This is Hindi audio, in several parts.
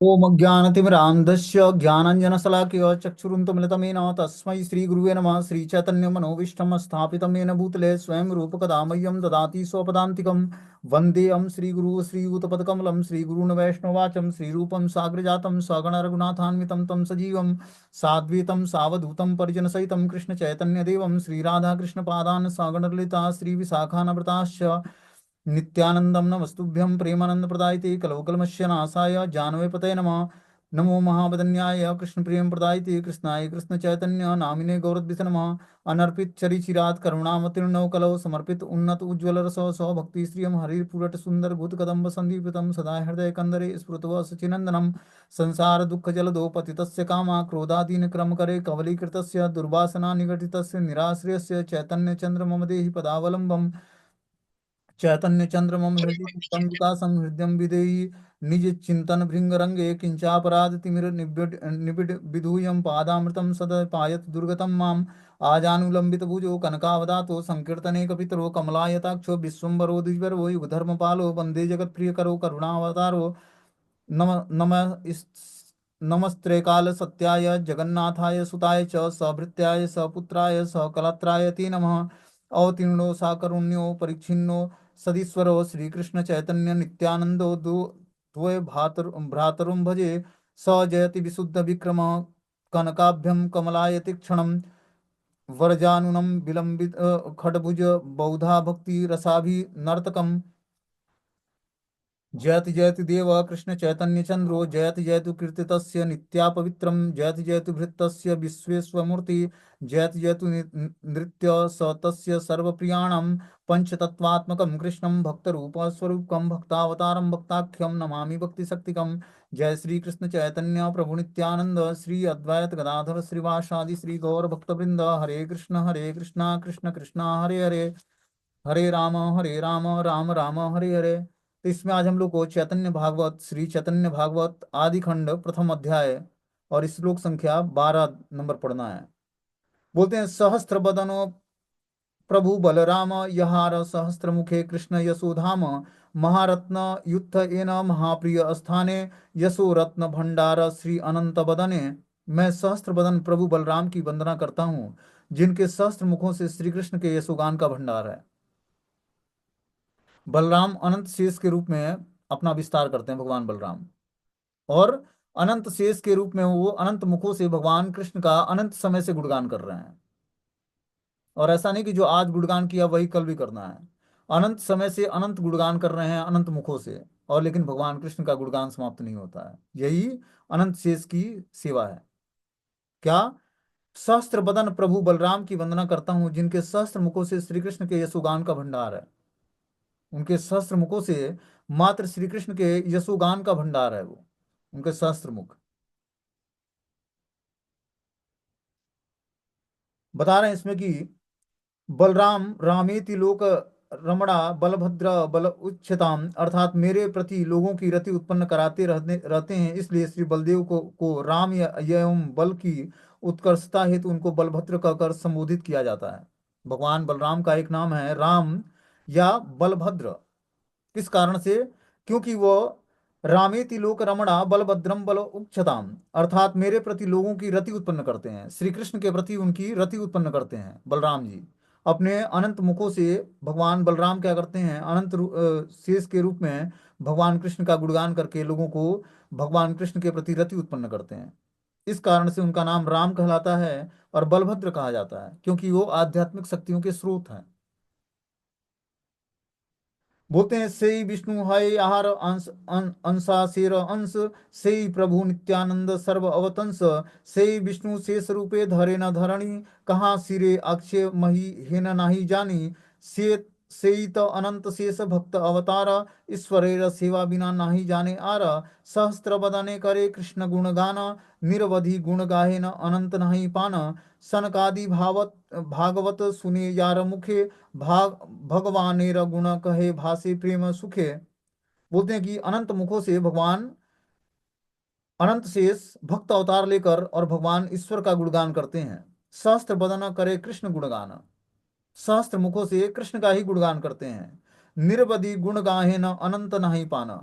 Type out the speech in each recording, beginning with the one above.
ओम ज्ञानतिमिरान्धस्य ज्ञानाञ्जनशलाकया चक्षुरुन्मिलितमेन तस्मै श्रीगुरुवे नमः। श्रीचैतन्यमनोभीष्टं स्थापितं येन भूतले स्वयं रूपकदा मह्यं ददाति स्वपदान्तिकं। वन्देऽहं श्रीगुरुः श्रीयुतपदकमलं श्रीगुरून् वैष्णवाचं श्रीरूपं साग्रजातं सगणरघुनाथान्वितं तं सजीवं साद्वैतं सावधूतं परिजनसहितं कृष्णचैतन्यदेवं श्रीराधाकृष्णपादान् सगणललिता श्रीविशाखान्विताश्च नित्यानंदम नमस्तुभ्यं प्रेमानंद प्रदायते कलवकलमस्य नाशाय जानवेपतये नमः। नमो महावदन्याय कृष्ण प्रेम प्रदायते कृष्णाय कृष्ण चैतन्य नामिने गौरद्विष नमः। अनर्पित चरिचिरात करुणामतीर्णव कलौ समर्पित उन्नत उज्ज्वल रसो सौ भक्ति श्रियम हरिपुरट सुंदर भूत कदम्ब संदीपितम सदा हृदय कंदरे स्फुरतव सचिनंदनम। संसार दुःख जलदो पतितस्य कामा क्रोधादीन क्रम करे कवलीकृतस्य दुर्वासना निगटितस्य निराश्रयस्य चैतन्य चंद्र मम देहि पदावलंबम्। चैतन्य चंद्रमं हृदि चित्तं विकासं हृदयं विदेहि निज चिंतन भृंग रंगे किंचापराध तिमिर निबिड विधूयं पादामृतं सद पायत दुर्गतं माम। आजानुलंबित भुजो कनकावदातो संकीर्तने कपितरो कमलायताक्षो विश्वम्बरो द्विजरो युगधर्मपालो वंदे जगत्प्रियकरो करुणावतारो। नम नम नमस्ते काल सत्याय जगन्नाथाय सुताय च सभृत्याय सपुत्राय सकलत्राय ते नमः। अवतीर्णो साकरुण्यो परिच्छिन्नो सदीश्वरो श्रीकृष्ण चैतन्य नित्यानंदो द्वय भ्रातरुं भजे। स जयति विशुद्ध विक्रम कनकाभ्यम कमलायति क्षणम। वरजानुनं विलंबित खडभुज बौधा भक्ति रसाभि नर्तकम। जयति जयति देव कृष्ण चैतन्य चंद्रो जयति जयतु कीर्तितस्य नित्या पवित्रम। जयति जयतु भृतस्य विश्वेश्वमूर्ति जयति जयतु नृत्य स तस्य सर्वप्रियाणं। पंचतत्वात्मकं कृष्णं भक्तरूप स्वरूपकं भक्तावतारं भक्ताख्यं नमामि भक्तिशक्तिकं। जय श्री कृष्ण चैतन्य प्रभु नित्यानंद श्री अद्वैत गदाधर श्रीवासादि श्री गौर भक्तवृंद। हरे कृष्णा कृष्ण कृष्णा हरे हरे हरे राम राम राम हरे हरे। तो इसमें आज हम लोग को चैतन्य भागवत श्री चैतन्य भागवत आदि खंड प्रथम अध्याय और श्लोक संख्या 12 नंबर पढ़ना है। बोलते हैं सहस्त्र बदनो प्रभु बलराम यहार सहस्त्र मुखे कृष्ण यशोधाम। महारत्न युद्ध एन महाप्रिय स्थाने यशो रत्न भंडार श्री अनंत बदने। मैं सहस्त्र बदन प्रभु बलराम की वंदना करता हूँ जिनके सहस्त्र मुखों से श्री कृष्ण के यशोगान का भंडार है। बलराम अनंत शेष के रूप में अपना विस्तार करते हैं भगवान बलराम। और अनंत शेष के रूप में वो अनंत मुखों से भगवान कृष्ण का अनंत समय से गुणगान कर रहे हैं। और ऐसा नहीं कि जो आज गुणगान किया वही कल भी करना है। अनंत समय से अनंत गुणगान कर रहे हैं अनंत मुखों से। और लेकिन भगवान कृष्ण का गुणगान समाप्त नहीं होता है। यही अनंत शेष की सेवा है। क्या? सहस्त्र बदन प्रभु बलराम की वंदना करता हूं जिनके सहस्त्र मुखों से श्री कृष्ण के यशोगान का भंडार है। उनके सहस्त्र मुखों से मात्र श्री कृष्ण के यशोगान का भंडार है वो। उनके सहस्त्र मुख बता रहे हैं इसमें कि बलराम रामेति लोक रमणा बलभद्र बल उच्चताम अर्थात मेरे प्रति लोगों की रति उत्पन्न कराते रहते हैं। इसलिए श्री बलदेव को राम या एवं बल की उत्कर्षता हेतु उनको बलभद्र कहकर संबोधित किया जाता है। भगवान बलराम का एक नाम है राम या बलभद्र। किस कारण से? क्योंकि वो रामेति लोक रमणा बलभद्रम बल उच्चताम अर्थात मेरे प्रति लोगों की रति उत्पन्न करते हैं। श्री कृष्ण के प्रति उनकी रति उत्पन्न करते हैं बलराम जी। अपने अनंत मुखों से भगवान बलराम क्या करते हैं? अनंत शेष के रूप में भगवान कृष्ण का गुणगान करके लोगों को भगवान कृष्ण के प्रति रति उत्पन्न करते हैं। इस कारण से उनका नाम राम कहलाता है और बलभद्र कहा जाता है क्योंकि वो आध्यात्मिक शक्तियों के स्रोत हैं। बोलते हैं से ही विष्णु है आहार अंश अंशा शेर अंश। से ही प्रभु नित्यानंद सर्व अवतंस। से ही विष्णु शेष रूपे धरे न धरणी। कहाँ सिरे अक्षय मही हेन नाही जानी। से ही तो अनंत शेष भक्त अवतार। ईश्वरेर सेवा बिना नाही जाने आर। सहस्त्र बदने करे कृष्ण गुण गाना। निरवधि गुण गाहे न अनंत नहीं पान। सनकादि भावत भागवत सुने यार मुखे। भाग भगवानेर गुण कहे भासे प्रेम सुखे। बोलते हैं कि अनंत मुखों से भगवान अनंत शेष भक्त अवतार लेकर और भगवान ईश्वर का गुणगान करते हैं। सहस्त्र बदन करे कृष्ण गुणगान। सहस्त्र मुखों से कृष्ण का ही गुणगान करते हैं। निर्बधि गुण गाहे न अनंत नहीं पाना।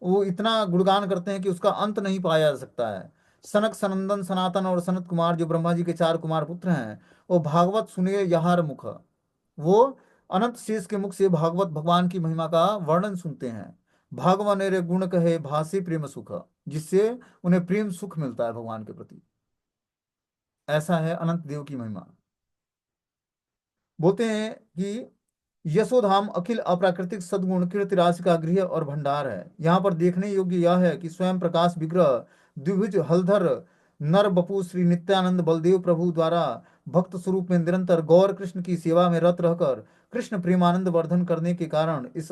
वो इतना गुणगान करते हैं कि उसका अंत नहीं पाया जा सकता है। सनक सनंदन सनातन और सनत कुमार जो ब्रह्मा जी के चार कुमार पुत्र हैं, वो भागवत सुने यहार मुख, वो अनंत शेष के मुख से भागवत भगवान की महिमा का वर्णन सुनते हैं। भागवन रे गुण कहे भासे प्रेम सुख, जिससे उन्हें प्रेम सुख मिलता है भगवान के प्रति। ऐसा है अनंत देव की महिमा। बोलते हैं कि यशोधाम अखिल अप्राकृतिक सद्गुण कीर्ति राशि का गृह और भंडार है। यहाँ पर देखने योग्य यह है कि स्वयं प्रकाश विग्रह द्विभुज हलधर नर बपु श्री नित्यानंद बलदेव प्रभु द्वारा भक्त स्वरूप में निरंतर गौर कृष्ण की सेवा में रत रहकर कृष्ण प्रेमानंद वर्धन करने के कारण इस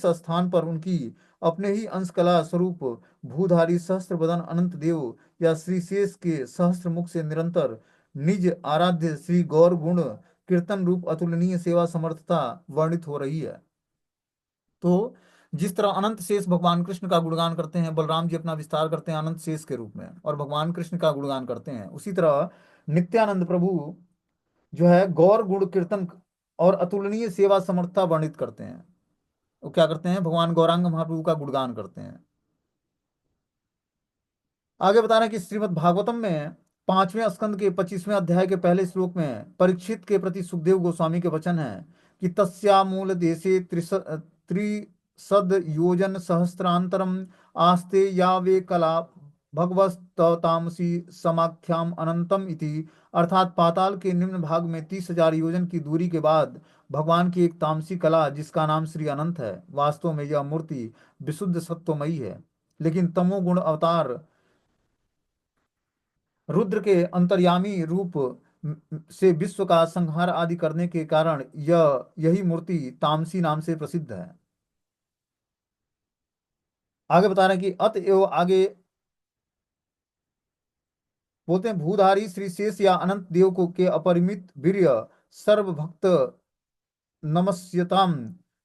स्थान पर उनकी अपने ही अंश कला स्वरूप भूधारी सहस्त्र बदन अनंत देव या श्री शेष के सहस्त्र मुख से निरंतर निज आराध्य श्री गौर गुण कीर्तन रूप अतुलनीय सेवा समर्थता वर्णित हो रही है। तो जिस तरह अनंत शेष भगवान कृष्ण का गुणगान करते हैं, बलराम जी अपना विस्तार करते हैं अनंत शेष के रूप में और भगवान कृष्ण का गुणगान करते हैं, उसी तरह नित्यानंद प्रभु जो है गौर गुण कीर्तन और अतुलनीय सेवा समर्थता वर्णित करते हैं। वो क्या करते हैं, भगवान गौरांग महाप्रभु का गुणगान करते हैं। आगे बता रहे हैं कि श्रीमद् भागवतम में 5वें स्कंद के 25वें अध्याय के पहले श्लोक में परीक्षित के प्रति सुखदेव गोस्वामी के वचन है कि तस्या मूल देशे त्रिसद योजन सहस्त्रांतरम आस्ते या वे कला भगवस्तामसी समाख्याम अनंतम इति, अर्थात पाताल के निम्न भाग में 30,000 योजन की दूरी के बाद भगवान की एक तामसी कला जिसका नाम श्री अनंत है। वास्तव में यह मूर्ति विशुद्ध सत्वमयी है, लेकिन तमोगुण अवतार रुद्र के अंतर्यामी रूप से विश्व का संहार आदि करने के कारण यही मूर्ति तामसी नाम से प्रसिद्ध है। आगे बता रहे हैं कि अतएव आगे बोलते हैं भूधारी श्री शेष या अनंत देव को के अपरिमित वीर्य सर्वभक्त नमस्यताम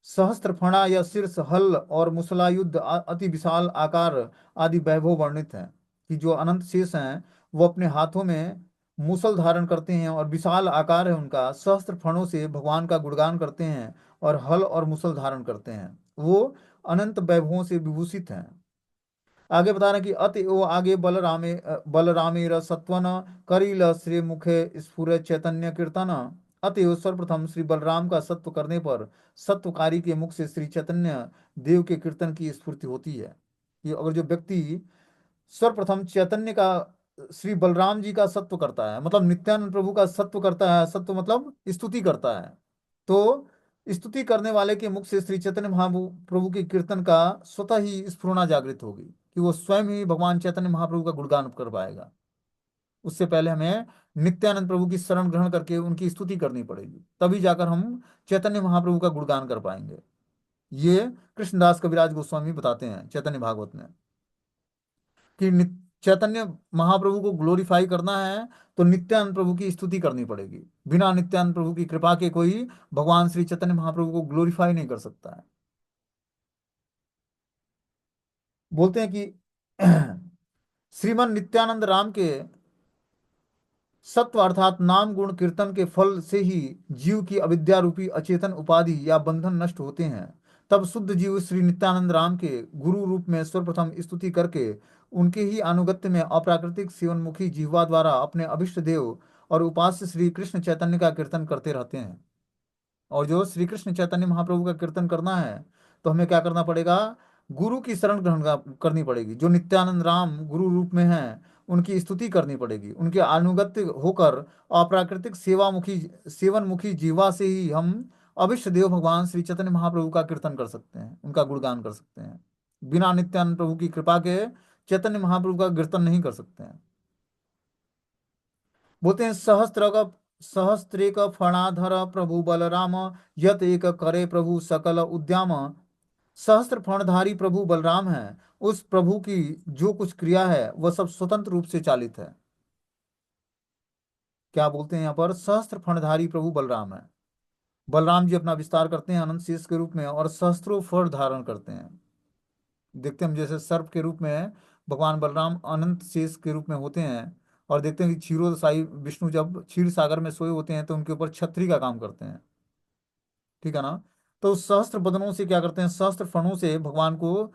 सहस्त्र फणा या शीर्ष हल और मुसलायुद्ध अति विशाल आकार आदि वैभव वर्णित है कि जो अनंत शेष हैं वो अपने हाथों में मूसल धारण करते हैं और विशाल आकार है उनका, सहस्त्र फणों से भगवान का गुणगान करते हैं और हल और मुसल धारण करते हैं, वो अनंत वैभवों से विभूषित हैं। आगे बता रहे हैं कि अति ओ आगे बलरामेर सत्वन करिल श्री मुखे स्फुर चैतन्य कीर्तन, अतएव सर्वप्रथम श्री बलराम का सत्व करने पर सत्वकारी के मुख से श्री चैतन्य देव के कीर्तन की स्फूर्ति होती है। कि अगर जो व्यक्ति सर्वप्रथम चैतन्य का श्री बलराम जी का सत्व करता है, मतलब नित्यानंद प्रभु का सत्व करता है, सत्व मतलब स्तुति करता है, तो स्तुति करने वाले के मुख से श्री चैतन्य महाप्रभु के कीर्तन का स्वतः ही स्फुरना जागृत होगी कि वो स्वयं ही भगवान चैतन्य महाप्रभु का गुणगान कर पाएगा। उससे पहले हमें नित्यानंद प्रभु की शरण ग्रहण करके उनकी स्तुति करनी पड़ेगी, तभी जाकर हम चैतन्य महाप्रभु का गुणगान कर पाएंगे। ये कृष्णदास कविराज गोस्वामी बताते हैं चैतन्य भागवत में कि चैतन्य महाप्रभु को ग्लोरीफाई करना है तो नित्यानंद प्रभु की स्तुति करनी पड़ेगी। बिना नित्यानंद प्रभु की कृपा के कोई भगवान श्री चैतन्य महाप्रभु को ग्लोरीफाई नहीं कर सकता है। बोलते हैं कि श्रीमन नित्यानंद राम के सत्व अर्थात नाम गुण कीर्तन के फल से ही जीव की अविद्या रूपी अचेतन उपाधि या बंधन नष्ट होते हैं। तब शुद्ध जीव श्री नित्यानंद राम के गुरु रूप में सर्वप्रथम स्तुति करके उनके ही अनुगत्य में अप्राकृतिक सेवनमुखी जिह्वा द्वारा अपने अभिष्ट देव और उपास्य श्री कृष्ण चैतन्य का कीर्तन करते रहते हैं। और जो श्री कृष्ण चैतन्य महाप्रभु का कीर्तन करना है तो हमें क्या करना पड़ेगा, गुरु की शरण ग्रहण करनी पड़ेगी। जो नित्यानंद राम गुरु रूप में हैं उनकी स्तुति करनी पड़ेगी, उनके अनुगत्य होकर अप्राकृतिक सेवन मुखी जीवा से ही हम अविष्ट देव भगवान श्री चैतन्य महाप्रभु का कीर्तन कर सकते हैं, उनका गुणगान कर सकते हैं। बिना नित्यानंद प्रभु की कृपा के चैतन्य महाप्रभु का कीर्तन नहीं कर सकते हैं। बोलते हैं सहस्त्रेक फणाधर प्रभु बलराम, यत एक करे प्रभु सकल उद्यम। सहस्त्र फणधारी प्रभु बलराम है, उस प्रभु की जो कुछ क्रिया है वह सब स्वतंत्र रूप से चालित है। क्या बोलते हैं यहाँ पर, सहस्त्र फणधारी प्रभु बलराम है। बलराम जी अपना विस्तार करते हैं अनंत शेष के रूप में और सहस्त्रों फण धारण करते हैं। देखते हैं हम जैसे सर्प के रूप में भगवान बलराम अनंत शेष के रूप में होते हैं, और देखते हैं कि क्षीरोदशाई विष्णु जब क्षीर सागर में सोए होते हैं तो उनके ऊपर छतरी का काम करते हैं। ठीक है ना। तो सहस्त्र बदनों से क्या करते हैं, सहस्त्र फणों से भगवान को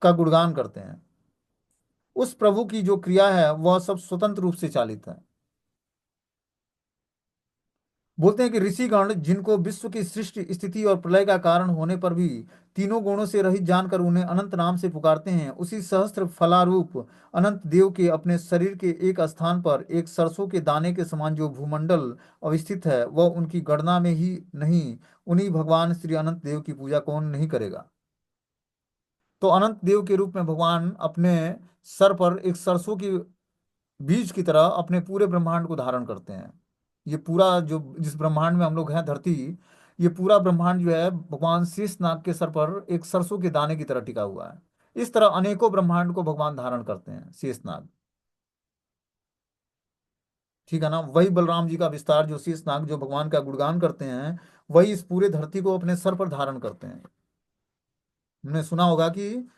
का गुणगान करते हैं। उस प्रभु की जो क्रिया है वह सब स्वतंत्र रूप से चालित है। बोलते हैं कि ऋषिगण जिनको विश्व की सृष्टि स्थिति और प्रलय का कारण होने पर भी तीनों गुणों से रहित जानकर उन्हें अनंत नाम से पुकारते हैं, उसी सहस्त्र फलारूप अनंत देव के अपने शरीर के एक स्थान पर एक सरसों के दाने के समान जो भूमंडल अवस्थित है वह उनकी गणना में ही नहीं। उन्हीं भगवान श्री अनंत देव की पूजा कौन नहीं करेगा। तो अनंत देव के रूप में भगवान अपने सर पर एक सरसों की बीज की तरह अपने पूरे ब्रह्मांड को धारण करते हैं। ये पूरा जो जिस ब्रह्मांड में हम लोग हैं धरती, ये पूरा ब्रह्मांड जो है भगवान शेषनाग के सर पर एक सरसों के दाने की तरह टिका हुआ है। इस तरह अनेकों ब्रह्मांड को भगवान धारण करते हैं शेषनाग। ठीक है ना। वही बलराम जी का विस्तार जो शेषनाग जो भगवान का गुणगान करते हैं, वही इस पूरे धरती को अपने सर पर धारण करते हैं। हमने सुना होगा कि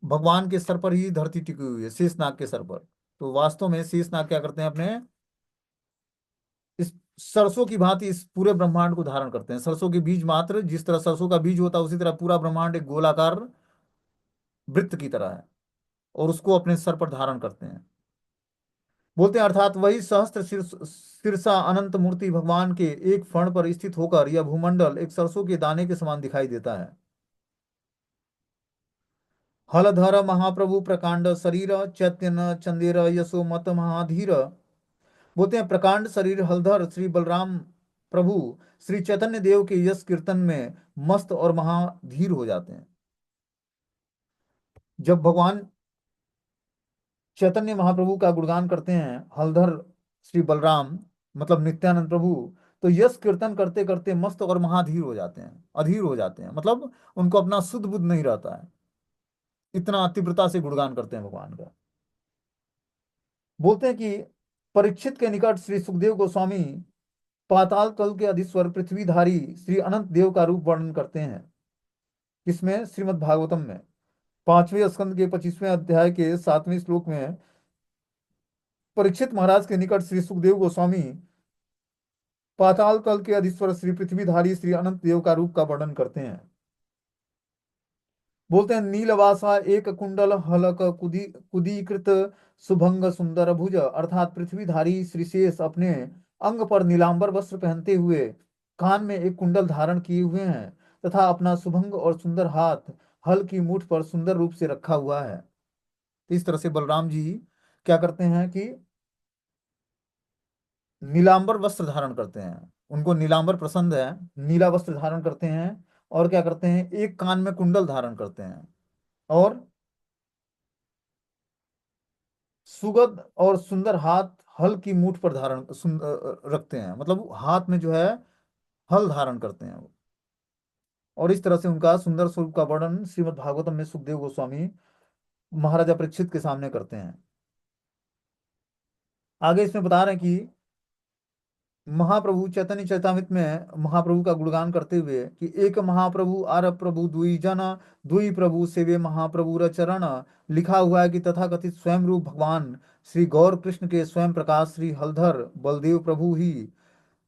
भगवान के सर पर ही धरती टिकी हुई है, शेषनाग के सर पर। तो वास्तव में शेषनाग क्या करते हैं, अपने इस सरसों की भांति इस पूरे ब्रह्मांड को धारण करते हैं। सरसों के बीज मात्र, जिस तरह सरसों का बीज होता है उसी तरह पूरा ब्रह्मांड एक गोलाकार वृत्त की तरह है, और उसको अपने सर पर धारण करते हैं। बोलते हैं अर्थात वही सहस्त्र शीर्षा अनंत मूर्ति भगवान के एक फण पर स्थित होकर यह भूमंडल एक सरसों के दाने के समान दिखाई देता है। हलधर महाप्रभु प्रकांड शरीर चैतन्य चंदेर यशो मत महाधीर। बोलते हैं प्रकांड शरीर हलधर श्री बलराम प्रभु श्री चैतन्य देव के यश कीर्तन में मस्त और महाधीर हो जाते हैं। जब भगवान चैतन्य महाप्रभु का गुणगान करते हैं हलधर श्री बलराम, मतलब नित्यानंद प्रभु, तो यश कीर्तन करते करते मस्त और महाधीर हो जाते हैं, अधीर हो जाते हैं, मतलब उनको अपना शुद्ध बुद्ध नहीं रहता है, इतना तीव्रता से गुणगान करते हैं भगवान का। बोलते हैं कि परीक्षित के निकट श्री सुखदेव गोस्वामी पाताल तल के अधीश्वर पृथ्वीधारी श्री अनंत देव का रूप वर्णन करते हैं। किसमें? श्रीमद् भागवतम में 5वें स्कंद के 25वें अध्याय के 7वें श्लोक में परीक्षित महाराज के निकट श्री सुखदेव गोस्वामी पाताल तल के अधीश्वर श्री पृथ्वीधारी श्री अनंत देव का रूप का वर्णन करते हैं। बोलते हैं नीलवासा एक कुंडल हलक कुदीकृत सुभंग सुंदर भुज, अर्थात पृथ्वीधारी श्रीशेष अपने अंग पर नीलांबर वस्त्र पहनते हुए कान में एक कुंडल धारण किए हुए हैं तथा अपना सुभंग और सुंदर हाथ हल की मूठ पर सुंदर रूप से रखा हुआ है। इस तरह से बलराम जी क्या करते हैं कि नीलांबर वस्त्र धारण करते हैं, उनको नीलांबर पसंद है, नीला वस्त्र धारण करते हैं, और क्या करते हैं एक कान में कुंडल धारण करते हैं, और सुगंध और सुंदर हाथ हल की मूठ पर रखते हैं, मतलब हाथ में जो है हल धारण करते हैं वो। और इस तरह से उनका सुंदर स्वरूप का वर्णन श्रीमद् भागवतम में सुखदेव गोस्वामी महाराजा परीक्षित के सामने करते हैं। आगे इसमें बता रहे हैं कि महाप्रभु चैतन्य चैतामृत में महाप्रभु का गुणगान करते हुए कि एक महाप्रभु आर प्रभु दुई जन दुई प्रभु सेवे महाप्रभु र चरण। लिखा हुआ है कि तथाकथित स्वयं रूप भगवान श्री गौर कृष्ण के स्वयं प्रकाश श्री हलधर बलदेव प्रभु ही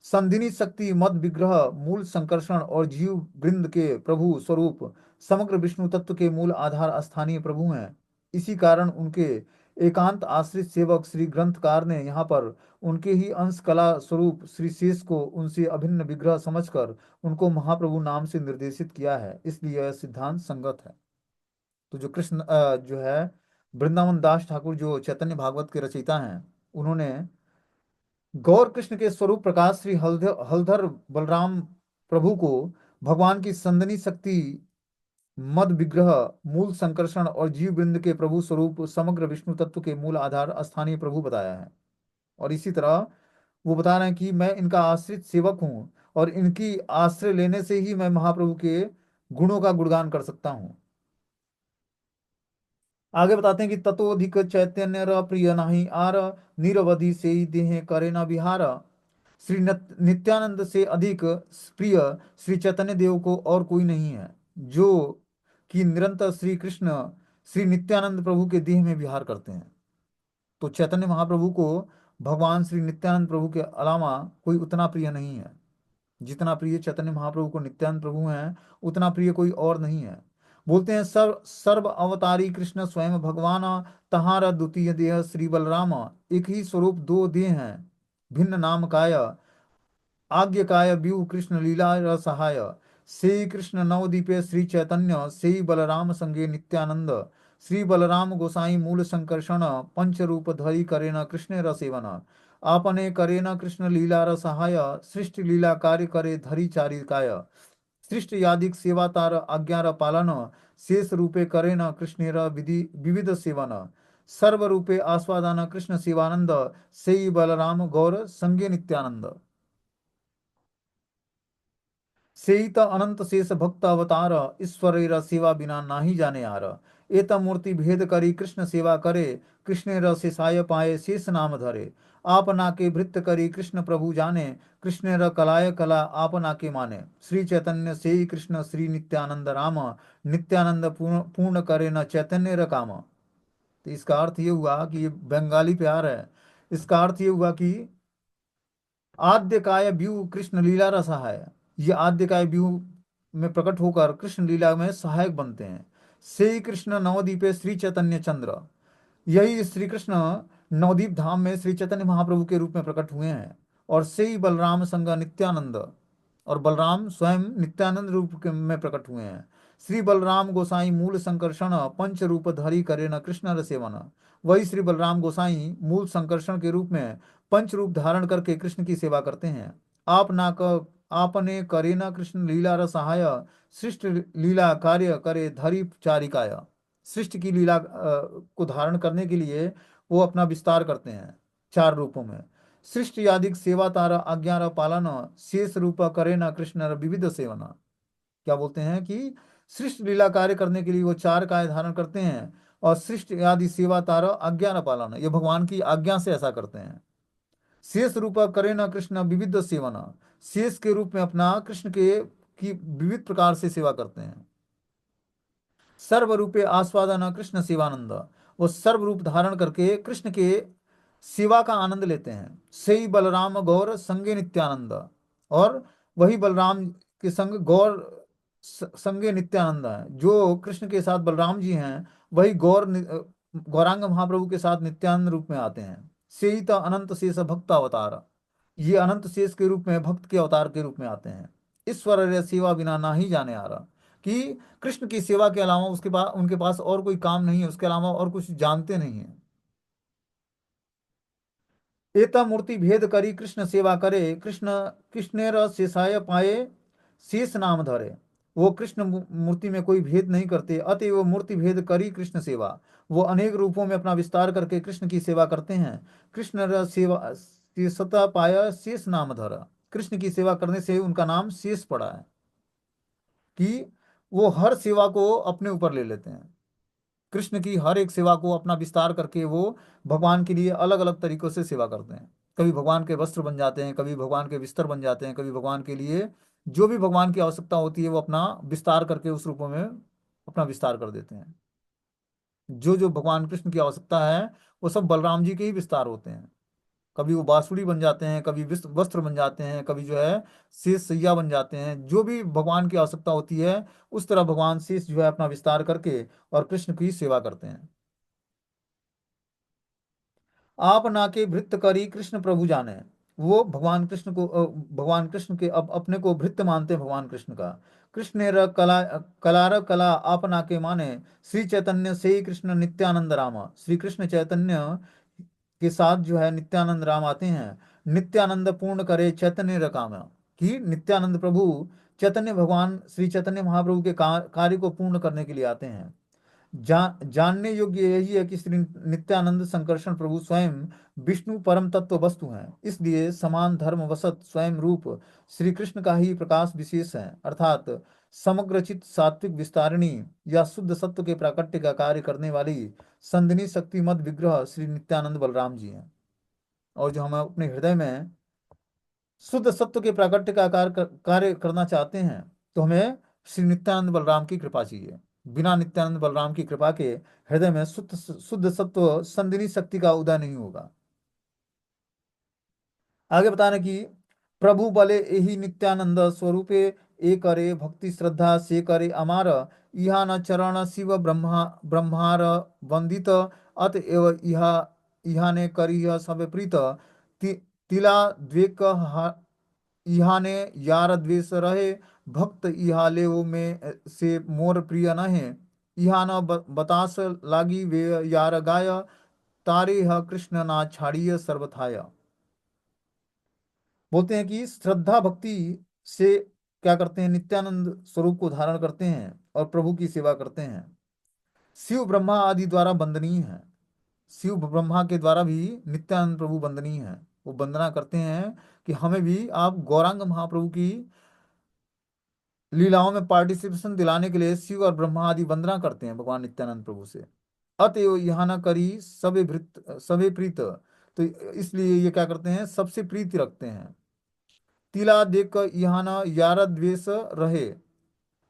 संधिनी शक्ति मद विग्रह मूल संकर्षण और जीव वृंद के प्रभु स्वरूप समग्र विष्णु तत्व के मूल आधार स्थानीय प्रभु हैं। इसी कारण उनके एकांत आश्रित सेवक श्री ग्रंथकार ने यहाँ पर उनके ही अंश कला स्वरूप श्री शेष को उनसे अभिन्न विग्रह समझकर उनको महाप्रभु नाम से निर्देशित किया है, इसलिए यह सिद्धांत संगत है। तो जो कृष्ण जो है वृंदावन दास ठाकुर जो चैतन्य भागवत के रचयिता हैं, उन्होंने गौर कृष्ण के स्वरूप प्रकाश श्री हलधर बलराम प्रभु को भगवान की संदनी शक्ति मद विग्रह मूल संकर्षण और जीव वृंद के प्रभु स्वरूप समग्र विष्णु तत्व के मूल आधार स्थानीय प्रभु बताया है। और इसी तरह वो बता रहे हैं कि मैं इनका आश्रित सेवक हूँ और इनकी आश्रय लेने से ही मैं महाप्रभु के गुणों का गुणगान कर सकता हूँ। आगे बताते हैं कि ततोधिक चैतन्य र प्रिय नाही आर निरवधि से ही देह करे न विहार। श्री नित्यानंद से अधिक प्रिय श्री चैतन्य देव को और कोई नहीं है, जो कि निरंतर श्री कृष्ण श्री नित्यानंद प्रभु के देह में विहार करते हैं। तो चैतन्य महाप्रभु को भगवान श्री नित्यानंद प्रभु के अलावा कोई उतना प्रिय नहीं है। जितना प्रिय चैतन्य महाप्रभु को नित्यानंद प्रभु हैं, उतना प्रिय कोई और नहीं है। बोलते हैं सर्व सर्व अवतारी कृष्ण स्वयं भगवान, तहारा द्वितीय देह श्री बलराम। एक ही स्वरूप दो देह हैं, भिन्न नाम काय, आज्ञ काय व्यू कृष्ण लीला रसहाय। से कृष्ण नवदीपे श्री चैतन्य, से बलराम संगे नित्यानंद। श्री बलराम गोसाई मूल संकर्षण, पंच रूप धरि करेन कृष्ण रसेवन। आपने करेन कृष्ण लीला रसहाय, सृष्टि लीला कार्य करे धरि चारिकाय। सृष्टि यादिक सेवा तार आज्ञार पालन, शेष रूपे करेन कृष्णेर विधि विविध सेवन। सर्व रूपे आस्वादन कृष्ण शिवानंद, सेई बलराम गौर संगे नित्यानंद। सेइत अनंत शेष भक्त अवतार, ईश्वरेर सेवा बिना नाही जाने आर। एत मूर्ति भेद करी कृष्ण सेवा करे, कृष्णेर शेषाय पाए शेष नाम धरे। आप नाके भृत्य करी कृष्ण प्रभु जाने, कृष्णेर कलाय कला आप नाके माने। श्री चैतन्य से कृष्ण श्री नित्यानंद राम, नित्यानंद पूर्ण पूर्ण करे न चैतन्य काम। तो इसका अर्थ ये हुआ कि ये बंगाली प्यार है। इसका अर्थ ये हुआ कि आद्य काय व्यू कृष्ण लीला रसहाय, ये आद्य काय व्यू में प्रकट होकर कृष्ण लीला में सहायक बनते हैं। से कृष्ण नवदीपे श्री चैतन्य चंद्र, यही श्री कृष्ण नवदीप धाम में श्री चैतन्य महाप्रभु के रूप में प्रकट हुए हैं। और से ही बलराम संग नित्यानंद, और बलराम स्वयं नित्यानंद रूप में प्रकट हुए हैं। श्री बलराम गोसाई मूल संकर्षण, पंच रूप धरि करे न कृष्ण रसेवन। वही श्री बलराम गोसाई मूल संकर्षण के रूप में पंच रूप धारण करके कृष्ण की सेवा करते हैं। आप ना क आपने करे न कृष्ण लीला रसहाय, सृष्टि लीला कार्य करे धरि चारिकाय। सृष्टि की लीला को धारण करने के लिए वो अपना विस्तार करते हैं चार रूपों में। सृष्टि आदिक सेवा तारा आज्ञा पालन, शेष रूप करे न कृष्ण विविध सेवना। क्या बोलते हैं कि सृष्टि लीला कार्य करने के लिए वो चार काय धारण करते हैं, और सृष्टि आदि सेवा तारा आज्ञा पालन, ये भगवान की आज्ञा से ऐसा करते हैं। शेष रूप करे न कृष्ण विविध सेवना, शेष के रूप में अपना कृष्ण के की विविध प्रकार से सेवा करते हैं। सर्व रूपे आस्वादन कृष्ण शिवानंद, वो सर्व रूप धारण करके कृष्ण के सेवा का आनंद लेते हैं। सही बलराम गौर संगे नित्यानंद, और वही बलराम के संग गौर संगे नित्यानंद है। जो कृष्ण के साथ बलराम जी हैं, वही गौरांग महाप्रभु के साथ नित्यानंद रूप में आते हैं। सेई त अनंत शेष भक्त अवतार, ये अनंत शेष के रूप में भक्त के अवतार के रूप में आते हैं। ईश्वर रे सेवा बिना ना ही जाने आ रहा, कि कृष्ण की सेवा के अलावा उसके पास उनके पास और कोई काम नहीं है, उसके अलावा और कुछ जानते नहीं है। एता मूर्ति भेद करी कृष्ण सेवा करे, कृष्ण कृष्णेर शेषाय पाए शेष नाम धरे। वो कृष्ण मूर्ति में कोई भेद नहीं करते, अतएव वो मूर्ति भेद करी कृष्ण सेवा, वो अनेक रूपों में अपना विस्तार करके कृष्ण की सेवा करते हैं। कृष्ण र सेवा शेषता पाया शेष नाम धरा, कृष्ण की सेवा करने से उनका नाम शेष पड़ा है, कि वो हर सेवा को अपने ऊपर ले लेते हैं। कृष्ण की हर एक सेवा को अपना विस्तार करके वो भगवान के लिए अलग अलग तरीकों से सेवा करते हैं। कभी भगवान के वस्त्र बन जाते हैं, कभी भगवान के बिस्तर बन जाते हैं, कभी भगवान के लिए जो भी भगवान की आवश्यकता होती है वो अपना विस्तार करके उस रूपों में अपना विस्तार कर देते हैं। जो जो भगवान कृष्ण की आवश्यकता है वो सब बलराम जी के ही विस्तार होते हैं। कभी वो बांसुरी बन जाते हैं, कभी वस्त्र बन जाते हैं, कभी जो है शेष सैया बन जाते हैं। जो भी भगवान की आवश्यकता होती है उस तरह भगवान शेष जो है अपना विस्तार करके और कृष्ण की सेवा करते हैं। आप नाके भृत्य करी कृष्ण प्रभु जाने, वो भगवान कृष्ण को भगवान कृष्ण के अब अपने को भृत्य मानते हैं भगवान कृष्ण का। कृष्ण र कला कलार कला आप नाके माने, श्री चैतन्य से ही कृष्ण नित्यानंद रामा। श्री कृष्ण चैतन्य के साथ जो है नित्यानंद राम आते हैं। नित्यानंद पूर्ण करे चैतन्य रकाम, कि नित्यानंद प्रभु चैतन्य भगवान श्री चैतन्य महाप्रभु के कार्य को पूर्ण करने के लिए आते हैं। जानने योग्य यही है कि श्री नित्यानंद संकर्षण प्रभु स्वयं विष्णु परम तत्व वस्तु हैं, इसलिए समान धर्म वसत स्वयं रूप श्री कृष्ण का ही प्रकाश विशेष है, अर्थात समग्र चित्त सात्विक विस्तारिणी या शुद्ध सत्व के प्राकट्य का कार्य करने वाली संदिनी शक्ति मद विग्रह श्री नित्यानंद बलराम जी हैं। और जो हम अपने हृदय में शुद्ध सत्व के प्राकट्य का कार्य करना चाहते हैं, तो हमें श्री नित्यानंद बलराम की कृपा चाहिए। बिना नित्यानंद बलराम की कृपा के हृदय में शुद्ध शुद्ध सत्व संदिनी शक्ति का उदय नहीं होगा। आगे बताने की प्रभु बले यही नित्यानंद स्वरूपे ए करे भक्ति श्रद्धा से करे अमार इहा न चरण शिव ब्रह्मार वंदित अतएव इहा ने करी सब प्रीत ति, तिला द्वेक इहा ने यार द्वेष रहे भक्त इहा ले में से मोर प्रिय नहे इहा न बतास लागी वे यार गाय तारे ह कृष्ण ना छाड़िय सर्वथाय। बोलते हैं कि श्रद्धा भक्ति से क्या करते हैं, नित्यानंद स्वरूप को धारण करते हैं और प्रभु की सेवा करते हैं। शिव ब्रह्मा आदि द्वारा वंदनीय है, शिव ब्रह्मा के द्वारा भी नित्यानंद प्रभु वंदनीय है। वो वंदना करते हैं कि हमें भी आप गौरांग महाप्रभु की लीलाओं में पार्टिसिपेशन दिलाने के लिए शिव और ब्रह्मा आदि वंदना करते हैं भगवान नित्यानंद प्रभु से। अतएव यहाँ न करी सबे प्रीत, तो इसलिए ये क्या करते हैं, सबसे प्रीति रखते हैं। तिला देख कर यहाँ न यारा द्वेष रहे,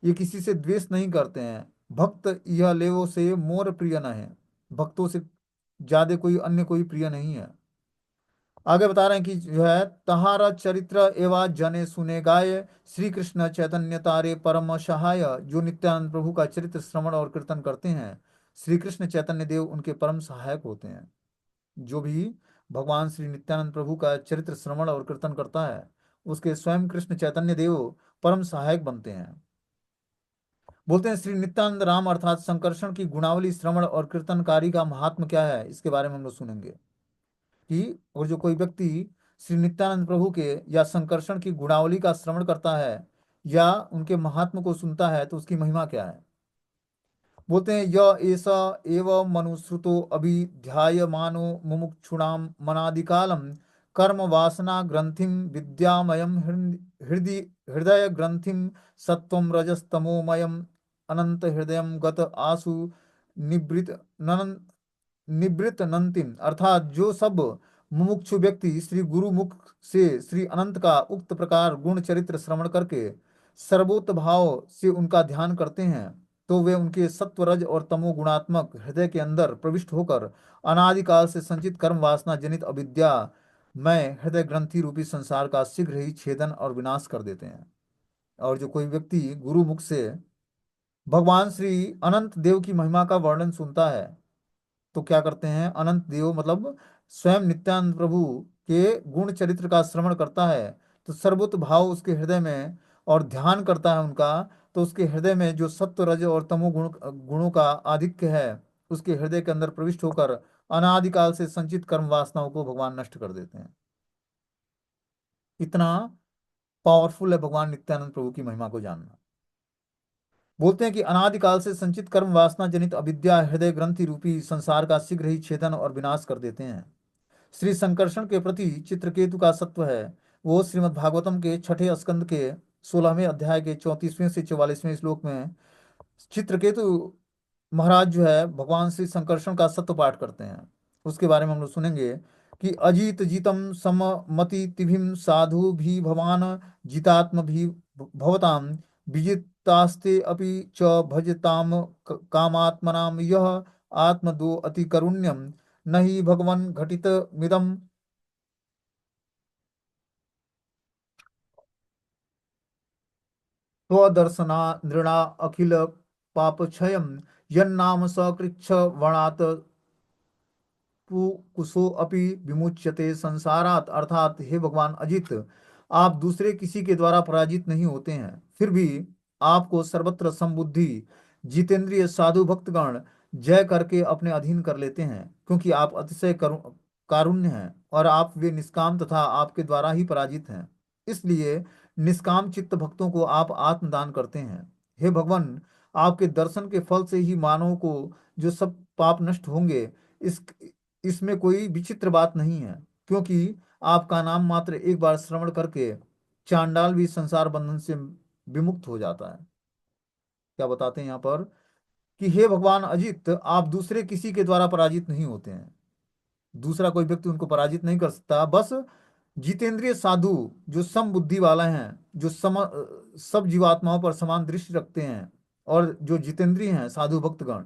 ये किसी से द्वेष नहीं करते हैं। भक्त यह लेवो से मोर प्रिय न है, भक्तों से ज्यादा कोई अन्य कोई प्रिय नहीं है। आगे बता रहे हैं कि जो है तहारा चरित्र एवा जने सुने गाय श्री कृष्ण चैतन्य तारे परम सहाय। जो नित्यानंद प्रभु का चरित्र श्रवण और कीर्तन करते हैं, श्री कृष्ण चैतन्य देव उनके परम सहायक होते हैं। जो भी भगवान श्री नित्यानंद प्रभु का चरित्र श्रवण और कीर्तन करता है, उसके स्वयं कृष्ण चैतन्य देव परम सहायक बनते हैं। बोलते हैं श्री नित्यानंद राम अर्थात संकर्षण की गुणावली श्रवण और कीर्तनकारी का महात्म क्या है, इसके बारे में हम लोग सुनेंगे कि और जो कोई व्यक्ति श्री नित्यानंद प्रभु के या संकर्षण की गुणावली का श्रवण करता है या उनके महात्म को सुनता है तो उसकी महिमा क्या है। बोलते हैं य ऐसा एव मनुश्रुतो अभिध्यायमानो मुमुक्षुणाम मनादिकालम कर्म वासना ग्रंथिम विद्यामयम हृदय हृदय ग्रंथिम सत्वम रजस्तमोमयम अनंत हृदय गत आसु निवृत निवृत्त नंतिम, अर्थात जो सब मुमुक्षु व्यक्ति श्री गुरु मुख से श्री अनंत का उक्त प्रकार गुण चरित्र श्रवण करके सर्वोत्त भाव से उनका ध्यान करते हैं, तो वे उनके सत्व रज और तमो गुणात्मक हृदय के अंदर प्रविष्ट होकर अनादिकाल से संचित कर्म वासना जनित अविद्या में हृदय ग्रंथि रूपी संसार का शीघ्र ही छेदन और विनाश कर देते हैं। और जो कोई व्यक्ति गुरु मुख से भगवान श्री अनंत देव की महिमा का वर्णन सुनता है तो क्या करते हैं, अनंत देव मतलब स्वयं नित्यानंद प्रभु के गुण चरित्र का श्रवण करता है तो सर्वोत्त भाव उसके हृदय में और ध्यान करता है उनका, तो उसके हृदय में जो सत्व रज और तमो गुणों का आधिक्य है उसके हृदय के अंदर प्रविष्ट होकर अनादिकाल से संचित कर्म वासनाओं को भगवान नष्ट कर देते हैं। इतना पावरफुल है भगवान नित्यानंद प्रभु की महिमा को जानना। बोलते हैं कि अनादिकाल से संचित कर्म वासना जनित अविद्या हृदय ग्रंथि रूपी संसार का शीघ्र ही छेदन और विनाश कर देते हैं। श्री संकर्षण के प्रति चित्रकेतु का सत्व है, वो श्रीमद् भागवतम के छठे स्कंद के 16वें अध्याय के 34वें से 44वें श्लोक में चित्रकेतु महाराज जो है भगवान श्री संकर्षण का सत्व पाठ करते हैं। उसके बारे में हम लोग सुनेंगे कि अजीत जीतम सममति तिभिम साधु भी भवान जितात्म भी भवताम विजितास्ते अपि च भजताम कामात्मनाम यह आत्मदो अति करुण्यम नहि भगवन् घटित मिदम स्वदर्शना नृणा अखिल पापक्षयम यन्नाम सकृच्छ वणात् कुसो अपि विमुच्यते संसारात, अर्थात हे भगवान अजित, आप दूसरे किसी के द्वारा पराजित नहीं होते हैं, फिर भी आपको सर्वत्र समबुद्धि जितेंद्रिय साधु भक्तगण जय करके अपने अधीन कर लेते हैं, क्योंकि आप अतिशय कारुण्य हैं और आप वे निष्काम तथा आपके द्वारा ही पराजित हैं। इसलिए निष्काम चित्त भक्तों को आप आत्मदान करते हैं। हे भगवान, आपके दर्शन के फल से ही मानव को जो सब पाप नष्ट होंगे, इस इसमें कोई विचित्र बात नहीं है, क्योंकि आपका नाम मात्र एक बार श्रवण करके चांडाल भी संसार बंधन से विमुक्त हो जाता है। क्या बताते हैं यहाँ पर कि हे भगवान अजित, आप दूसरे किसी के द्वारा पराजित नहीं होते हैं, दूसरा कोई व्यक्ति उनको पराजित नहीं कर सकता। बस जितेंद्रिय साधु जो सम बुद्धि वाला हैं, जो सब जीवात्माओं पर समान दृष्टि रखते हैं और जो जितेंद्रिय हैं साधु भक्तगण,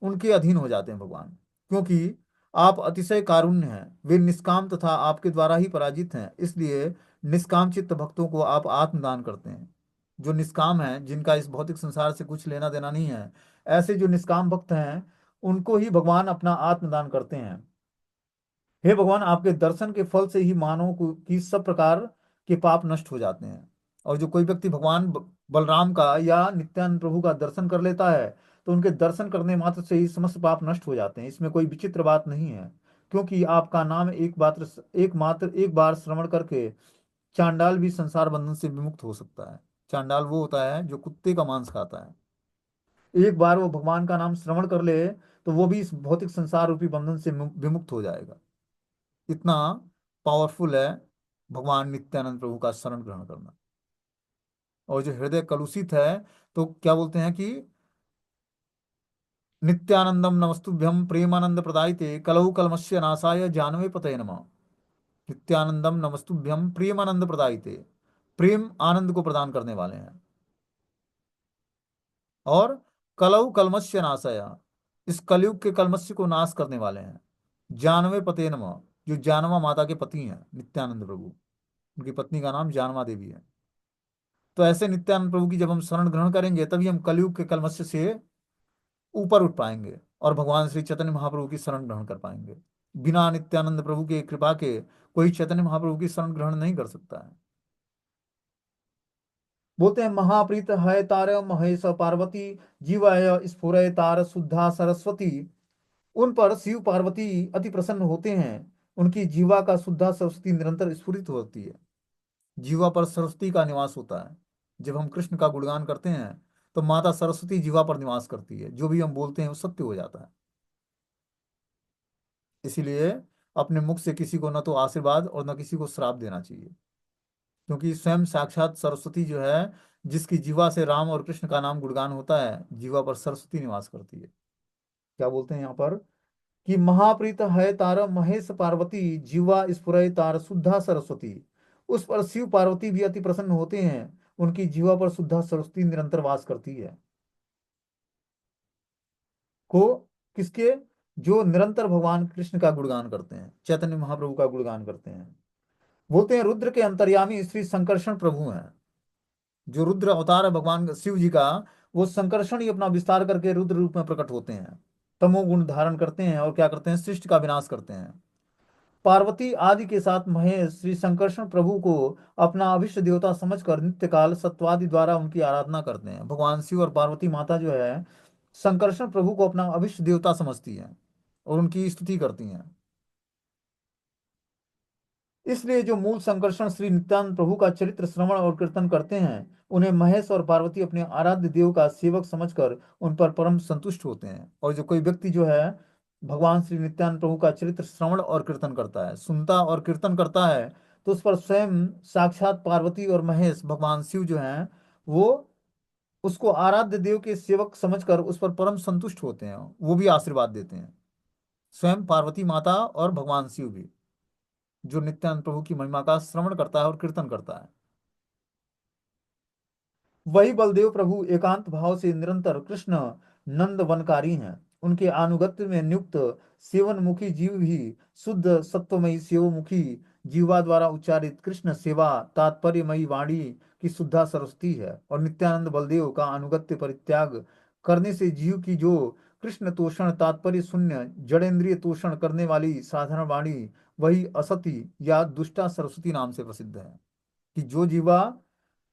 उनके अधीन हो जाते हैं भगवान, क्योंकि आप अतिशय कारुण्य हैं, वे निष्काम तथा आपके द्वारा ही पराजित हैं। इसलिए निष्काम चित्त भक्तों को आप आत्मदान करते हैं। जो निष्काम हैं, जिनका इस भौतिक संसार से कुछ लेना देना नहीं है, ऐसे जो निष्काम भक्त हैं, उनको ही भगवान अपना आत्मदान करते हैं। हे भगवान, आपके दर्शन के फल से ही मानव को की सब प्रकार के पाप नष्ट हो जाते हैं। और जो कोई व्यक्ति भगवान बलराम का या नित्यानंद प्रभु का दर्शन कर लेता है, तो उनके दर्शन करने मात्र से ही समस्त पाप नष्ट हो जाते हैं। इसमें कोई विचित्र बात नहीं है, क्योंकि आपका नाम एक बार श्रवण करके चांडाल भी संसार बंधन से विमुक्त हो सकता है। चांडाल वो होता है जो कुत्ते का मांस खाता है। एक बार वो भगवान का नाम श्रवण कर ले, तो वो भी इस भौतिक संसार रूपी बंधन से विमुक्त हो जाएगा। इतना पावरफुल है भगवान नित्यानंद प्रभु का शरण ग्रहण करना। और जो हृदय कलुषित है, तो क्या बोलते हैं कि नित्यानंदम नमस्तुभ्यम प्रेमानंद प्रदायते कलौ कलमस्य नाशाय जानवे पतये नमः। नित्यानंदम नमस्तुभ्यम प्रेमानंद प्रदायते, प्रेम आनंद को प्रदान करने वाले हैं। और कलौ कलमस्य नाशाय, इस कलयुग के कलमस्य को नाश करने वाले हैं। जानवे पते नमः, जो जानवा माता के पति हैं नित्यानंद प्रभु, उनकी पत्नी का नाम जानवा देवी है। तो ऐसे नित्यानंद प्रभु की जब हम शरण ग्रहण करेंगे, तभी हम कलयुग के कलमश से ऊपर उठ पाएंगे और भगवान श्री चैतन्य महाप्रभु की शरण ग्रहण कर पाएंगे। बिना नित्यानंद प्रभु के कृपा के कोई चैतन्य महाप्रभु की शरण ग्रहण नहीं कर सकता है। बोलते हैं, महाप्रीत है तार महेश पार्वती, जीवाय स्फुरय तार शुद्धा सरस्वती। उन पर शिव पार्वती अति प्रसन्न होते हैं। उनकी जीवा का शुद्धा सरस्वती निरंतर स्फुरित होती है। जीवा पर सरस्वती का निवास होता है। जब हम कृष्ण का गुणगान करते हैं, तो माता सरस्वती जीवा पर निवास करती है। जो भी हम बोलते हैं वो सत्य हो जाता है। इसीलिए अपने मुख से किसी को न तो आशीर्वाद और न किसी को श्राप देना चाहिए, क्योंकि स्वयं साक्षात सरस्वती जो है, जिसकी जीवा से राम और कृष्ण का नाम गुणगान होता है, जीवा पर सरस्वती निवास करती है। क्या बोलते हैं यहाँ पर कि महाप्रीत है तार महेश पार्वती, जीवा स्फुरय तार शुद्धा सरस्वती। उस पर शिव पार्वती भी अति प्रसन्न होते हैं। उनकी जीवा पर शुद्धा सरस्वती निरंतर वास करती है। को किसके? जो निरंतर भगवान कृष्ण का गुणगान करते हैं, चैतन्य महाप्रभु का गुणगान करते हैं। बोलते हैं, रुद्र के अंतर्यामी श्री संकर्षण प्रभु हैं। जो रुद्र अवतार है भगवान शिव जी का, वो संकर्षण ही अपना विस्तार करके रुद्र रूप में प्रकट होते हैं। तमोगुण धारण करते हैं और क्या करते हैं? सृष्टि का विनाश करते हैं। पार्वती आदि के साथ महेश श्री संकर्षण प्रभु को अपना अभिष्ट देवता समझकर नित्य काल सत्वादि द्वारा उनकी आराधना करते हैं। भगवान शिव और पार्वती माता जो है, संकर्षण प्रभु को अपना अभिष्ट देवता समझती हैं और उनकी स्तुति करती हैं। इसलिए जो मूल संकर्षण श्री नित्यानंद प्रभु का चरित्र श्रवण और कीर्तन करते हैं, उन्हें महेश और पार्वती अपने आराध्य देव का सेवक समझकर उन पर परम संतुष्ट होते हैं। और जो कोई व्यक्ति जो है, भगवान श्री नित्यानंद प्रभु का चरित्र श्रवण और कीर्तन करता है, सुनता और कीर्तन करता है, तो उस पर स्वयं साक्षात पार्वती और महेश भगवान शिव जो हैं, वो उसको आराध्य देव के सेवक समझकर उस पर परम संतुष्ट होते हैं। वो भी आशीर्वाद देते हैं, स्वयं पार्वती माता और भगवान शिव भी, जो नित्यानंद प्रभु की महिमा का श्रवण करता है और कीर्तन करता है। वही बलदेव प्रभु एकांत भाव से निरंतर कृष्ण नंद वनकारी हैं। उनके अनुगत्य में नियुक्त सेवन मुखी जीव भी शुद्ध सत्वमयी सेवमुखी जीवा द्वारा उच्चारित कृष्ण सेवा तात्पर्यमयी वाणी की शुद्धा सरस्वती है। और नित्यानंद बलदेव का अनुगत्य परित्याग करने से जीव की जो कृष्ण तोषण तात्पर्य शून्य जड़ेंद्रिय तोषण करने वाली साधारण वाणी, वही असती या दुष्टा सरस्वती नाम से प्रसिद्ध है। कि जो जीवा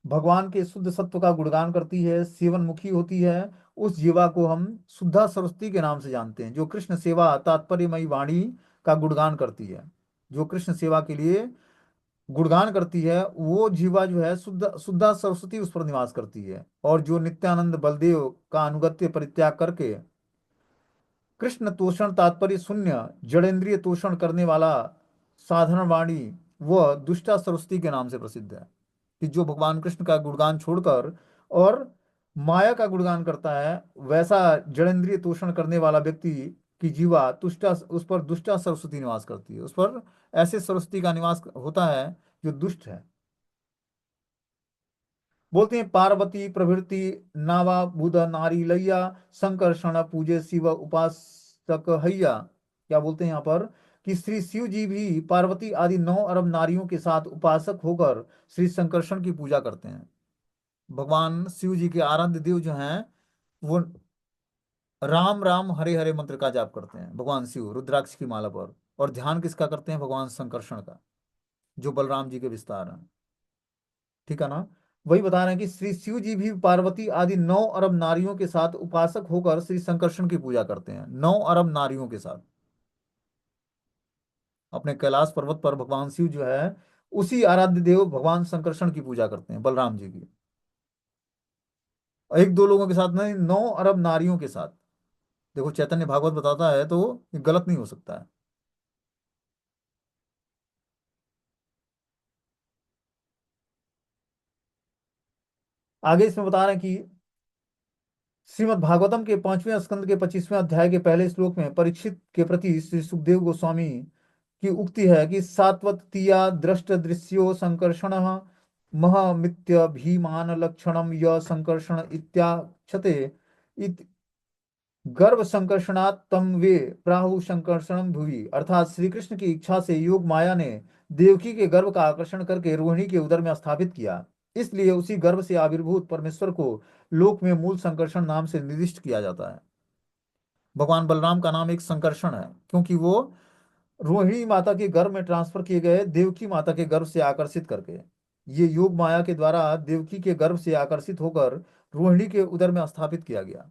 भगवान के शुद्ध सत्व का गुणगान करती है, सेवन मुखी होती है, उस जीवा को हम शुद्धा सरस्वती के नाम से जानते हैं। जो कृष्ण सेवा तात्पर्यमयी वाणी का गुणगान करती है, जो कृष्ण सेवा के लिए गुणगान करती है, वो जीवा जो है शुद्ध शुद्धा सरस्वती उस पर निवास करती है। और जो नित्यानंद बलदेव का अनुगत्य परित्याग करके कृष्ण तोषण तात्पर्य शून्य जड़ेंद्रिय तोषण करने वाला साधारण वाणी, वह दुष्टा सरस्वती के नाम से प्रसिद्ध है। कि जो भगवान कृष्ण का गुणगान छोड़कर और माया का गुणगान करता है, वैसा जड़ेंद्रिय तोषण करने वाला व्यक्ति की जीवा तुष्टा, उस पर दुष्टा सरस्वती निवास करती है। उस पर ऐसे सरस्वती का निवास होता है जो दुष्ट है। बोलते हैं, पार्वती प्रभृति नावा बुध नारी लैया संकर्षण पूजे शिव उपासक हैया। क्या बोलते हैं यहाँ पर कि श्री शिव जी भी पार्वती आदि 9 अरब नारियों के साथ उपासक होकर श्री संकर्षण की पूजा करते हैं। भगवान शिव जी के आराध्य देव जो हैं वो राम राम हरे हरे मंत्र का जाप करते हैं भगवान शिव रुद्राक्ष की माला पर। और ध्यान किसका करते हैं? भगवान संकर्षण का, जो बलराम जी के विस्तार हैं। ठीक है ना? वही बता रहे हैं कि श्री शिव जी भी पार्वती आदि 9 अरब नारियों के साथ उपासक होकर श्री संकर्षण की पूजा करते हैं, 9 अरब नारियों के साथ। अपने कैलाश पर्वत पर भगवान शिव जो है उसी आराध्य देव भगवान संकर्षण की पूजा करते हैं, बलराम जी की। एक दो लोगों के साथ नहीं, 9 अरब नारियों के साथ। देखो चैतन्य भागवत बताता है तो ये गलत नहीं हो सकता है। आगे इसमें बता रहे हैं कि श्रीमद् भागवतम के 5वें स्कंद के 25वें अध्याय के पहले श्लोक में परीक्षित के प्रति श्री सुखदेव गोस्वामी की उक्ति है कि सात्वतिया दृष्ट दृश्यो संकर्षण महमित्य भीमान लक्षणम य संकर्षण इत्याक्षते इत गर्भ संकर्षणात् तम वे प्राहु संकर्षणम भुवि। अर्थात श्री कृष्ण की इच्छा से योग माया ने देवकी के गर्भ का आकर्षण करके रोहिणी के उदर में स्थापित किया। इसलिए उसी गर्भ से आविर्भूत परमेश्वर को लोक में मूल संकर्षण नाम से निर्दिष्ट किया जाता है। भगवान बलराम का नाम एक संकर्षण है क्योंकि वो रोहिणी माता के गर्भ में ट्रांसफर किए गए देवकी माता के गर्भ से आकर्षित करके, ये योग माया के द्वारा देवकी के गर्भ से आकर्षित होकर रोहिणी के उदर में स्थापित किया गया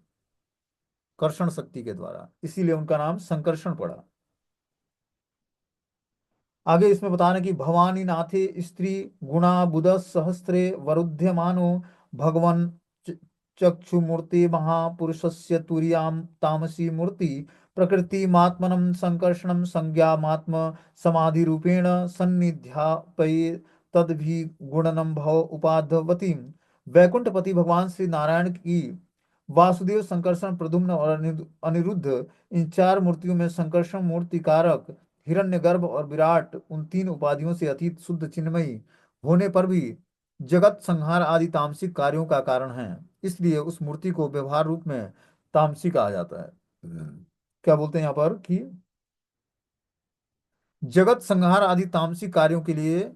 कर्षण शक्ति के द्वारा, इसीलिए उनका नाम संकर्षण पड़ा। आगे इसमें बता रहे हैं कि भवानी नाथे स्त्री गुणा बुध सहस्रे वरुध्यमानो भगवन चक्षु मूर्ति महापुरुषस्य तुर्याम तामसी मूर्ति प्रकृति मात्मनम संकर्षणम संज्ञामात्म समाधि रूपेण सन्निध्यापये तद्भि गुणनम भव उपाधवती। वैकुंठपति भगवान श्री नारायण की वासुदेव संकर्षण प्रद्युम्न और अनिरुद्ध इन चार मूर्तियों में संकर्षण मूर्ति कारक हिरण्यगर्भ और विराट उन तीन उपाधियों से अतीत शुद्ध चिन्मयी होने पर भी जगत संहार आदि तामसिक कार्यों का कारण है। इसलिए उस मूर्ति को व्यवहार रूप में तामसिक कहा जाता है। क्या बोलते हैं यहाँ पर कि जगत संहार आदि तामसिक कार्यों के लिए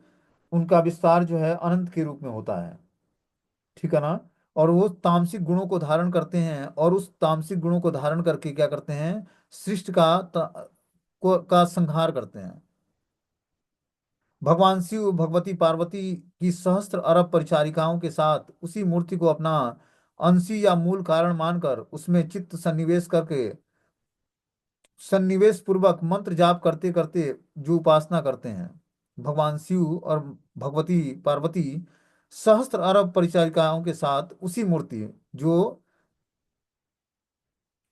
उनका विस्तार जो है अनंत के रूप में होता है। ठीक है ना? और वो तामसिक गुणों को धारण करते हैं और उस तामसिक गुणों को धारण करके क्या करते हैं? सृष्टि का संहार करते हैं। भगवान शिव भगवती पार्वती की सहस्त्र अरब परिचारिकाओं के साथ उसी मूर्ति को अपना अंशी या मूल कारण मानकर उसमें चित्त सन्निवेश करके सन्निवेश पूर्वक मंत्र जाप करते करते जो उपासना करते हैं, भगवान शिव और भगवती पार्वती सहस्त्र अरब परिचारिकाओं के साथ उसी मूर्ति जो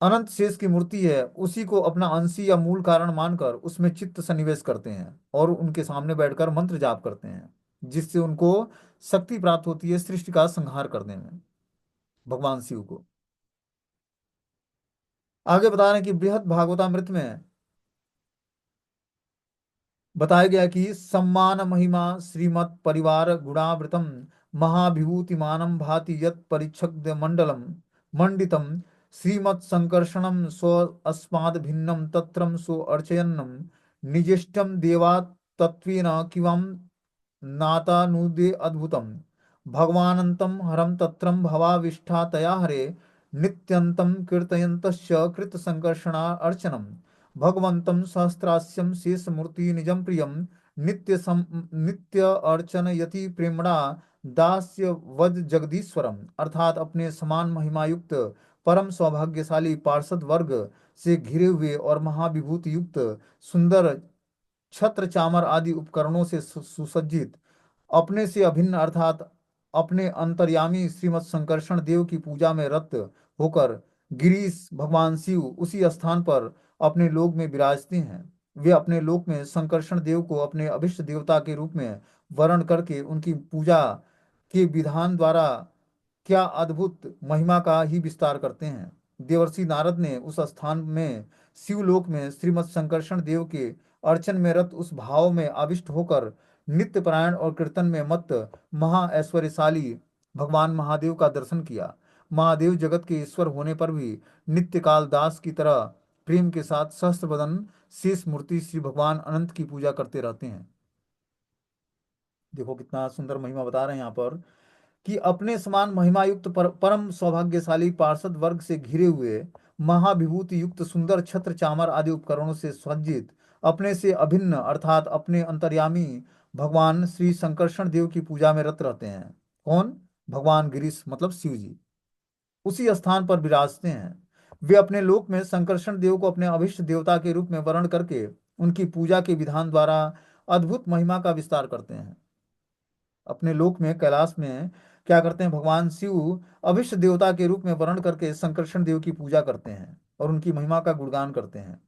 अनंत शेष की मूर्ति है उसी को अपना अंशी या मूल कारण मानकर उसमें चित्त सन्निवेश करते हैं और उनके सामने बैठकर मंत्र जाप करते हैं, जिससे उनको शक्ति प्राप्त होती है सृष्टि का संहार करने में, भगवान शिव को। आगे बता रहे हैं कि बृहद भागवतामृत में बताया गया कि सम्मान महिमा श्रीमत् परिवार गुणावृतम महाभिभूतिमानं भाति यत् परिच्छद मंडलम मंडितम श्रीमत् संकर्षणम स्व अस्माद् भिन्नं तत्रम सो अर्चयन्नम निजिष्टम देवात् तत्वेन किवं नातानुदे अद्भुतम भगवानन्तं हरं तत्रं भवाविष्ठा तया हरे नित्यन्तं कीर्तयन्तस्य कृत संकर्षणा अर्चनम भगवन्तं सहस्रास्यं शेषमूर्ति निजं प्रियं नित्य अर्चन यति प्रेमणा दास्य वद जगदीश्वरम। अर्थात अपने समान महिमायुक्त परम सौभाग्यशाली पार्षद वर्ग से घिरे हुए और महाविभूति युक्त सुंदर छत्र चामर आदि उपकरणों से सुसज्जित अपने से अभिन्न अर्थात अपने अंतर्यामी श्रीमद संकर्षण देव की पूजा में रत होकर गिरीश भगवान शिव उसी स्थान पर अपने लोक में विराजते हैं। वे अपने लोक में संकर्षण देव को अपने अभिष्ट देवता के रूप में वर्ण करके उनकी पूजा के विधान द्वारा क्या अद्भुत महिमा का ही विस्तार करते हैं। देवर्षि नारद ने उस स्थान में शिवलोक में श्रीमद संकर्षण देव के अर्चन में रत उस भाव में आविष्ट होकर नित्य परायण और कीर्तन में मत महा ऐश्वर्यशाली भगवान महादेव का दर्शन किया। महादेव जगत के ईश्वर होने पर भी नित्य काल दास की तरह प्रेम के साथ सहस्त्र बदन शेष मूर्ति श्री भगवान अनंत की पूजा करते रहते हैं। देखो कितना सुंदर महिमा बता रहे हैं यहाँ पर, कि अपने समान महिमायुक्त परम सौभाग्यशाली पार्षद वर्ग से घिरे हुए, महाविभूति युक्त सुंदर छत्र चामर आदि उपकरणों से सज्जित, अपने से अभिन्न अर्थात अपने अंतर्यामी भगवान श्री संकर्षण देव की पूजा में रत रहते हैं। कौन? भगवान गिरीश मतलब शिव जी उसी स्थान पर विराजते हैं। वे अपने लोक में संकर्षण देव को अपने अभिष्ट देवता के रूप में वर्ण करके उनकी पूजा के विधान द्वारा अद्भुत महिमा का विस्तार करते हैं। अपने लोक में कैलाश में क्या करते हैं, भगवान शिव अभिष्ट देवता के रूप में वर्ण करके संकर्षण देव की पूजा करते हैं और उनकी महिमा का गुणगान करते हैं।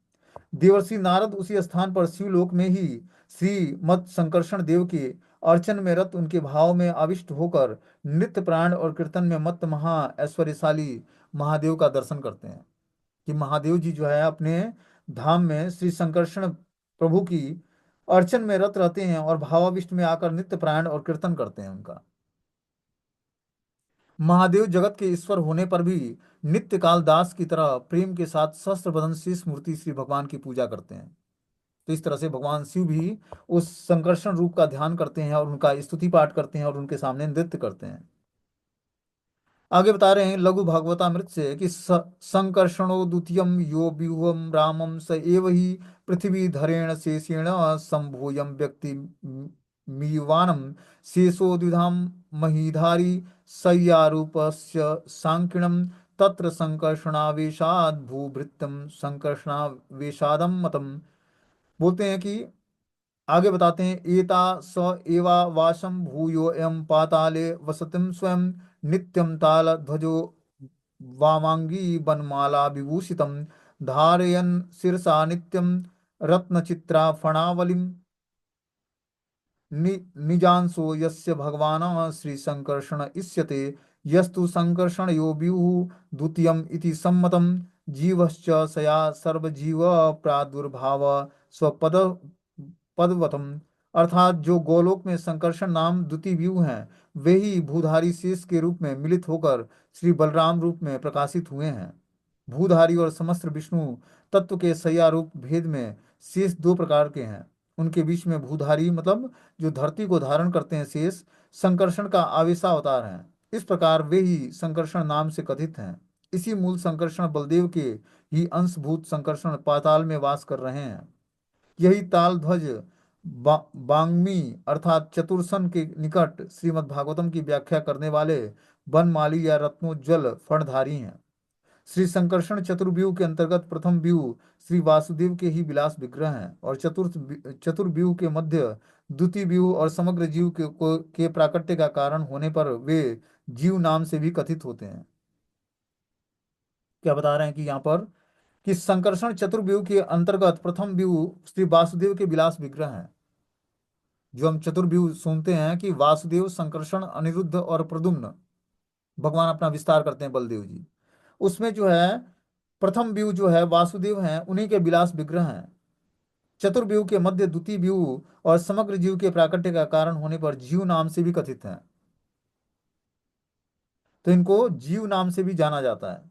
देवर्षि नारद उसी स्थान पर शिवलोक में ही श्री मत संकर्षण देव के अर्चन में रत उनके भाव में आविष्ट होकर नित्य प्राण और कीर्तन में मत महा ऐश्वर्यशाली महादेव का दर्शन करते हैं। कि महादेव जी जो है अपने धाम में श्री संकर्षण प्रभु की अर्चन में रत रहते हैं और भावाविष्ट में आकर नित्य प्राण और कीर्तन करते हैं उनका। महादेव जगत के ईश्वर होने पर भी नित्य काल दास की तरह प्रेम के साथ सहस्त्र बदन शेष मूर्ति श्री भगवान की पूजा करते हैं। तो इस तरह से भगवान शिव भी उस संकर्षण रूप का ध्यान करते हैं और उनका स्तुति पाठ करते हैं और उनके सामने नृत्य करते हैं। आगे बता रहे हैं लघु भागवतामृत से कि संकर्षणो द्वितीयम यो व्यूहम रामम स एव ही पृथ्वी धरेण शेषेण संभूयम व्यक्ति मीवानम शेषो द्विधाम महीधारी सय्यारूपस्य सांकिणम तत्र संकर्षणावेशाद भूभृतम संकर्षणावेशादम मतम। बोलते हैं कि आगे बताते हैं एता स एवा वासम भूयो एम पाताले वसतिम स्वयं नित्यम ताल ध्वजो वामांगी वनमाला विभूषितम धारयन् शिरसा नित्यम रत्नचित्रा फणावलिम निजांसो यस्य भगवान श्री संकर्षण इष्यते यस्तु संकर्षण यो व्यूह द्वितीयम इति सम्मतम जीवश्च सया सर्वजीव प्रादुर्भाव स्वपद पदवतम। अर्थात जो गोलोक में संकर्षण नाम द्वितीय व्यू हैं वे ही भूधारी शेष के रूप में मिलित होकर श्री बलराम रूप में प्रकाशित हुए हैं। भूधारी और समस्त विष्णु तत्व के सैया रूप भेद में शेष दो प्रकार के हैं। उनके बीच में भूधारी मतलब जो धरती को धारण करते हैं शेष संकर्षण का आवेशा अवतार हैं। इस प्रकार वे ही संकर्षण नाम से कथित हैं। इसी मूल संकर्षण बलदेव के ही अंशभूत संकर्षण पाताल में वास कर रहे हैं। यही ताल ध्वज बांगमी अर्थात चतुर्सन के निकट श्रीमद् भागवतम की व्याख्या करने वाले बनमाली या रत्नोज्वल फणधारी हैं। श्री संकर्षण चतुर्व्यूह के अंतर्गत प्रथम व्यूह श्री वासुदेव के ही विलास विग्रह हैं और चतुर्व्यूह के मध्य द्वितीय व्यूह और समग्र जीव के प्राकट्य का कारण होने पर वे जीव नाम से भी कथित होते हैं। क्या बता रहे हैं कि यहाँ पर कि संकर्षण चतुर्व्यूह के अंतर्गत प्रथम व्यूह श्री वासुदेव के विलास विग्रह हैं। जो हम चतुर्व्यूह सुनते हैं कि वासुदेव संकर्षण अनिरुद्ध और प्रद्युम्न भगवान अपना विस्तार करते हैं बलदेव जी, उसमें जो है प्रथम व्यू जो है वासुदेव हैं उन्हीं के विलास विग्रह हैं। चतुर्व्यूह के मध्य द्वितीय व्यू और समग्र जीव के प्राकट्य का कारण होने पर जीव नाम से भी कथित हैं। तो इनको जीव नाम से भी जाना जाता है।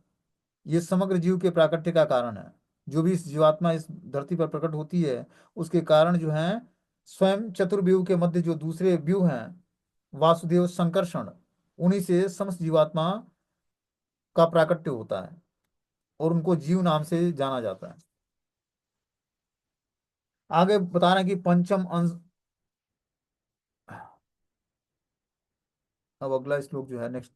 ये समग्र जीव के प्राकट्य का कारण है। जो भी इस जीवात्मा इस धरती पर प्रकट होती है उसके कारण जो है स्वयं चतुर्व्यूह के मध्य जो दूसरे व्यू हैं वासुदेव संकर्षण, उन्हीं से समस्त जीवात्मा का प्राकट्य होता है और उनको जीव नाम से जाना जाता है। आगे बता रहे हैं कि पंचम अंश। अब अगला श्लोक जो है नेक्स्ट